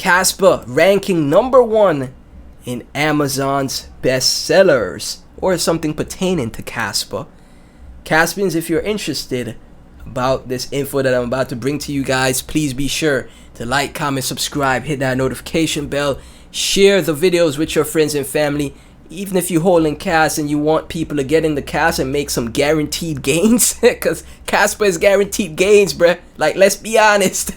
Kaspa ranking #1 in Amazon's bestsellers, or something pertaining to Kaspa. Caspians, if you're interested about this info that I'm about to bring to you guys, please be sure to like, comment, subscribe, hit that notification bell, share the videos with your friends and family. Even if you're holding cash and you want people to get in the cash and make some guaranteed gains, because Kaspa is guaranteed gains, bruh. Like, let's be honest.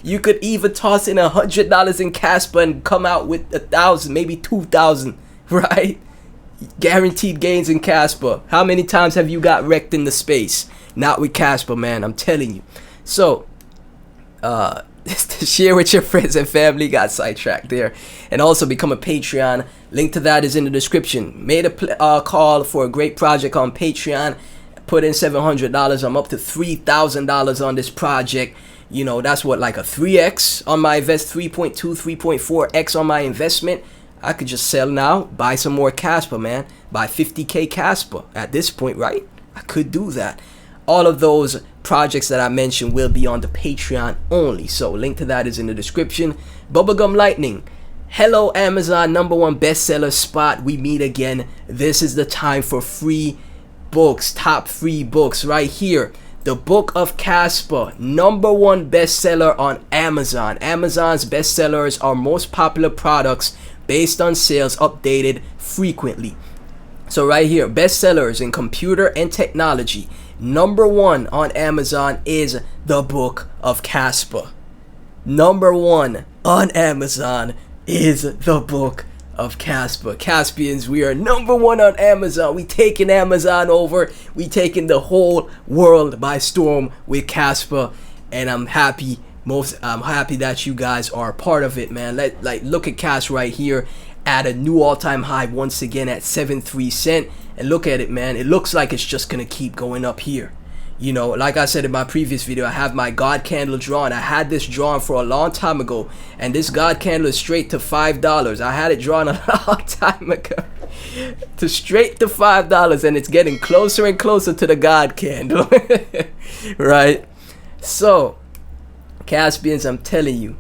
You could even toss in $100 in Kaspa and come out with 1,000, maybe 2,000, right? Guaranteed gains in Kaspa. How many times have you got wrecked in the space? Not with Kaspa, man. I'm telling you. So, share with your friends and family. Got sidetracked there. And also become a Patreon. Link to that is in the description. Made a call for a great project on Patreon. Put in $700. I'm up to $3,000 on this project. You know, that's what, like a 3x on my invest, 3.2, 3.4x on my investment. I could just sell now, buy some more Kaspa, man. Buy 50k Kaspa at this point, right? I could do that. All of those projects that I mentioned will be on the Patreon only. So link to that is in the description. Bubblegum Lightning. Hello, Amazon #1 bestseller spot. We meet again. This is the time for free books. Top free books right here. The Book of Kaspa, #1 bestseller on Amazon. Amazon's bestsellers are most popular products based on sales updated frequently. So right here, bestsellers in computer and technology. #1 on Amazon is the Book of Kaspa. #1 on Amazon is the Book of Kaspa. Caspians, we are #1 on Amazon. We taking Amazon over. We taking the whole world by storm with Kaspa, and I'm happy. I'm happy that you guys are a part of it, man. Look at Cash right here at a new all-time high once again at 73 cents. And look at it, man. It looks like it's just gonna keep going up here. You know, like I said in my previous video, I have my God candle drawn. I had this drawn for a long time ago, and this God candle is straight to $5. I had it drawn a long time ago to straight to $5, and it's getting closer and closer to the God candle. Right? So Caspians, I'm telling you,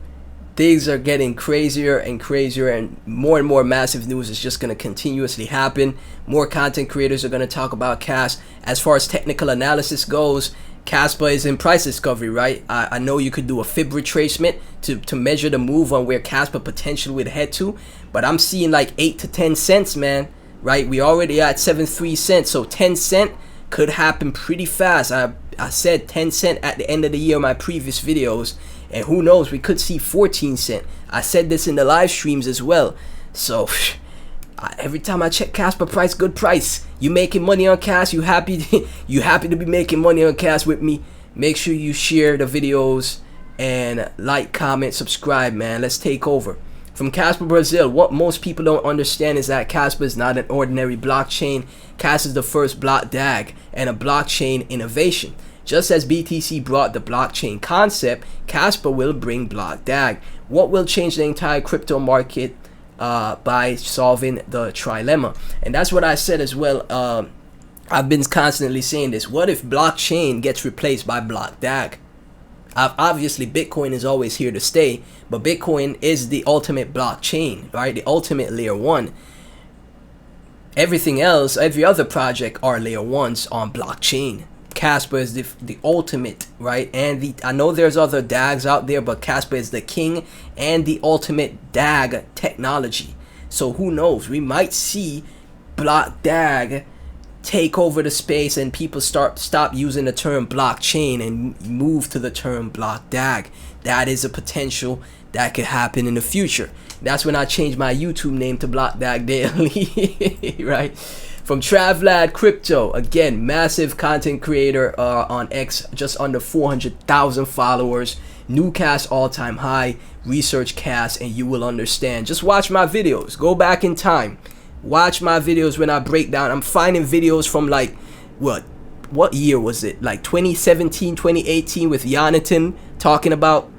things are getting crazier and crazier, and more massive news is just going to continuously happen. More content creators are going to talk about cash. As far as technical analysis goes, Kaspa is in price discovery, right? I know you could do a fib retracement to measure the move on where Kaspa potentially would head to, but I'm seeing like 8 to 10 cents, man, right? We already at 73 cents, so 10 cent could happen pretty fast. I said 10 cent at the end of the year in my previous videos, and who knows, we could see 14 cent. I said this in the live streams as well. So every time I check Kaspa price, good price. You making money on cash? You happy to be making money on cash with me? Make sure you share the videos and like, comment, subscribe, man. Let's take over. From Kaspa Brazil, what most people don't understand is that Kaspa is not an ordinary blockchain. Kaspa is the first block DAG and a blockchain innovation. Just as BTC brought the blockchain concept, Kaspa will bring block DAG. What will change the entire crypto market by solving the trilemma? And that's what I said as well. I've been constantly saying this. What if blockchain gets replaced by block DAG? Obviously, Bitcoin is always here to stay, but Bitcoin is the ultimate blockchain, right? The ultimate layer 1. Everything else, every other project are layer 1s on blockchain. Kaspa is the ultimate, right? And I know there's other DAGs out there, but Kaspa is the king and the ultimate DAG technology. So who knows? We might see block DAG take over the space, and people stop using the term blockchain and move to the term block DAG. That is a potential that could happen in the future. That's when I changed my YouTube name to Block DAG Daily. Right? From Travlad Crypto, again, massive content creator on X, just under 400,000 followers. New cast all-time high, research cast, and you will understand. Just watch my videos. Go back in time. Watch my videos when I break down. I'm finding videos from like, what year was it? Like 2017, 2018 with Jonathan talking about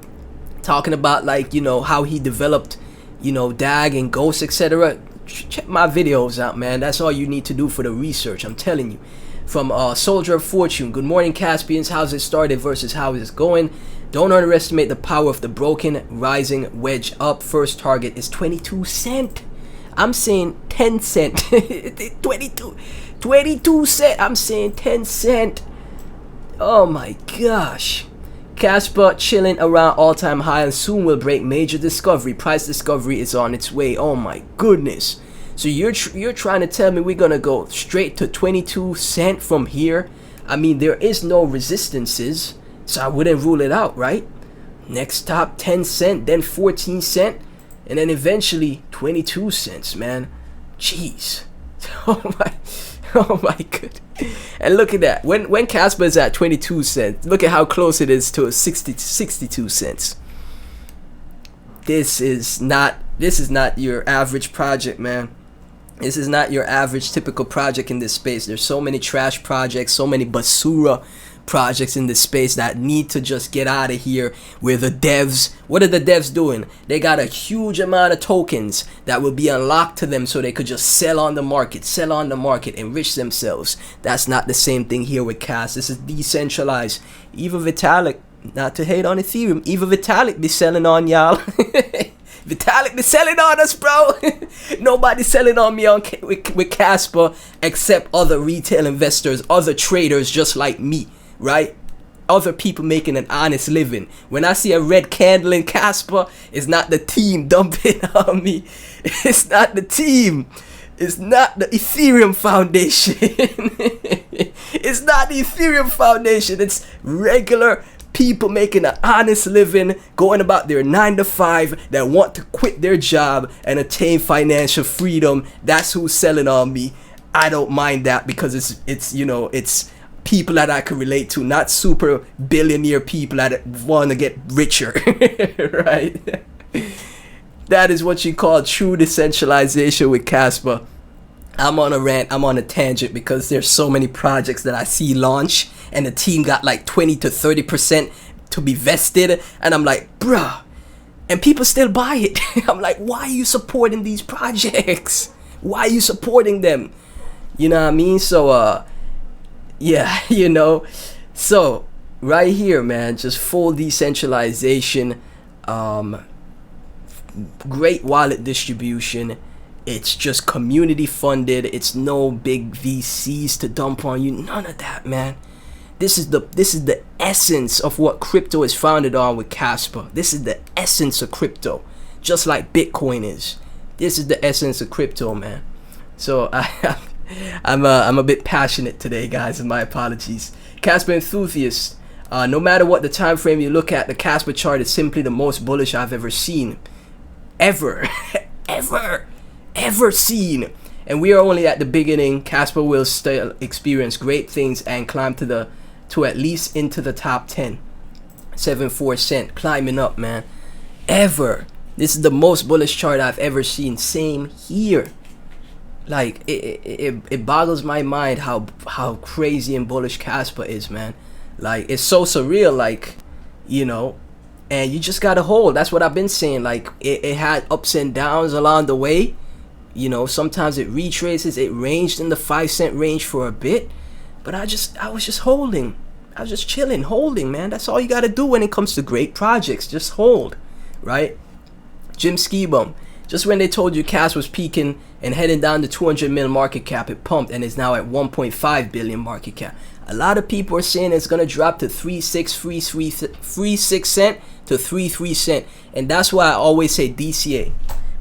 like, you know, how he developed, you know, DAG and Ghost, etc. Check my videos out, man. That's all you need to do for the research, I'm telling you. From Soldier of Fortune, good morning Caspians, how's it started versus how is it going? Don't underestimate the power of the broken rising wedge up. First target is 22 cent. I'm saying 10 cent. 22 cent. I'm saying 10 cent. Oh my gosh. Kaspa chilling around all-time high and soon will break major discovery. Price discovery is on its way. Oh my goodness. So you're trying to tell me we're gonna go straight to 22 cent from here? I mean, there is no resistances, so I wouldn't rule it out, right? Next stop 10 cent, then 14 cent, and then eventually 22 cents, man. Jeez. Oh my god. And look at that. When Kaspa is at 22 cents, look at how close it is to 62 cents. This is not your average project, man. This is not your average typical project in this space. There's so many trash projects, so many basura projects in this space that need to just get out of here. Where the devs, what are the devs doing? They got a huge amount of tokens that will be unlocked to them so they could just sell on the market, enrich themselves. That's not the same thing here with Cas. This is decentralized. Eva Vitalik, not to hate on Ethereum, Eva Vitalik be selling on y'all. Vitalik be selling on us, bro. Nobody's selling on me with Kaspa except other retail investors, other traders just like me, right? Other people making an honest living. When I see a red candle in Kaspa, it's not the team dumping on me. It's not the team. It's not the Ethereum Foundation. It's not the Ethereum Foundation. It's regular people making an honest living, going about their 9 to 5, that want to quit their job and attain financial freedom. That's who's selling on me. I don't mind that because it's people that I can relate to, not super billionaire people that want to get richer. Right? That is what you call true decentralization with Kaspa. I'm on a rant, I'm on a tangent because there's so many projects that I see launch and the team got like 20 to 30% to be vested, and I'm like, bruh, and people still buy it. I'm like, why are you supporting these projects? Why are you supporting them? You know what I mean? So yeah, you know, so right here, man, just full decentralization, great wallet distribution. It's just community funded. It's no big VCs to dump on you. None of that, man. This is the essence of what crypto is founded on with Kaspa. This is the essence of crypto, just like Bitcoin is. This is the essence of crypto, man. So I'm a bit passionate today, guys, and my apologies. Kaspa enthusiast. No matter what the time frame you look at, the Kaspa chart is simply the most bullish I've ever seen, ever seen. And we are only at the beginning. Kaspa will still experience great things and climb to at least into the top 10. 74 cent, climbing up, man. Ever. This is the most bullish chart I've ever seen. Same here. Like it boggles my mind how crazy and bullish Kaspa is, man. Like, it's so surreal, like, you know. And you just gotta hold. That's what I've been saying. Like, it had ups and downs along the way. You know, sometimes it retraces. It ranged in the 5 cent range for a bit, but I was just holding. I was just chilling, holding, man. That's all you gotta do when it comes to great projects. Just hold, right? Jim Skibum. Just when they told you Cas was peaking and heading down to 200 mil market cap, it pumped and is now at 1.5 billion market cap. A lot of people are saying it's gonna drop to 3.6 cent to 3.3 cent, and that's why I always say DCA.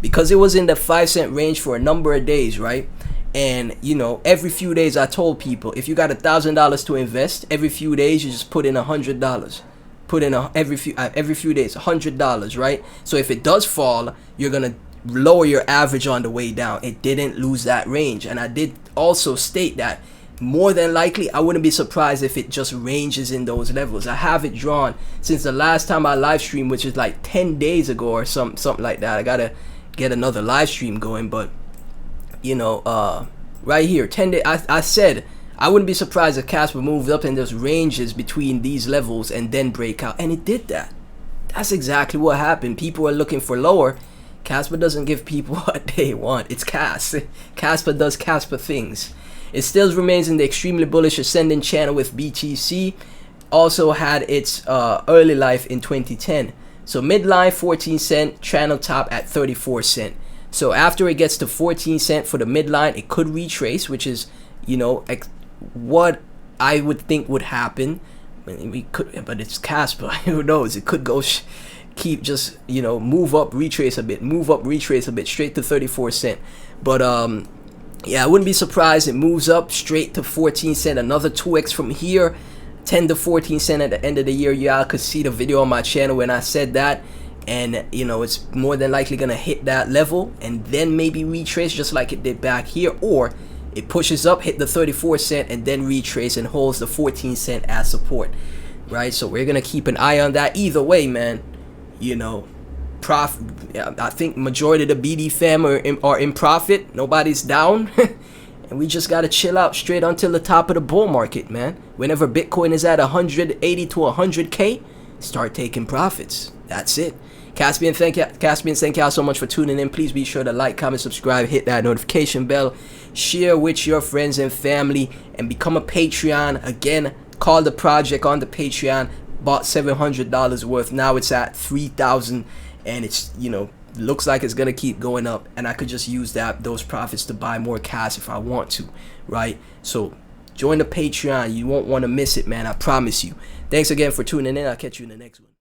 Because it was in the 5 cent range for a number of days, right? And you know, every few days I told people, if you got $1,000 to invest, every few days you just put in $100. Put in every few days $100, right? So if it does fall, you're gonna lower your average on the way down. It didn't lose that range, and I did also state that more than likely I wouldn't be surprised if it just ranges in those levels. I have it drawn since the last time I live streamed, which is like 10 days ago or something like that. I gotta get another live stream going, but you know, right here, 10 days. I said I wouldn't be surprised if Kaspa moved up and there's ranges between these levels and then break out, and it did that. That's exactly what happened. People are looking for lower. Kaspa doesn't give people what they want. It's Kaspa does Kaspa things. It still remains in the extremely bullish ascending channel with BTC. also had its early life in 2010. So midline 14 cent, channel top at 34 cent. So after it gets to 14 cent for the midline, it could retrace, which is, you know, what I would think would happen. We could, but it's Kaspa. Who knows? It could go keep just, you know, move up, retrace a bit, move up, retrace a bit, straight to 34 cent. But yeah, I wouldn't be surprised it moves up straight to 14 cent, another 2x from here, 10 to 14 cent at the end of the year. Y'all could see the video on my channel when I said that. And, you know, it's more than likely going to hit that level and then maybe retrace just like it did back here. Or it pushes up, hit the 34 cent, and then retrace and holds the 14 cent as support, right? So we're going to keep an eye on that. Either way, man, you know, I think majority of the BD fam are in profit. Nobody's down. And we just got to chill out straight until the top of the bull market, man. Whenever Bitcoin is at 180 to 100K, start taking profits. That's it. Caspian, thank y'all so much for tuning in. Please be sure to like, comment, subscribe, hit that notification bell, share with your friends and family, and become a Patreon. Again, call the project on the Patreon. Bought $700 worth. Now it's at $3,000, and it's, you know, looks like it's gonna keep going up, and I could just use those profits to buy more cash if I want to, right? So join the Patreon. You won't want to miss it, man. I promise you. Thanks again for tuning in. I'll catch you in the next one.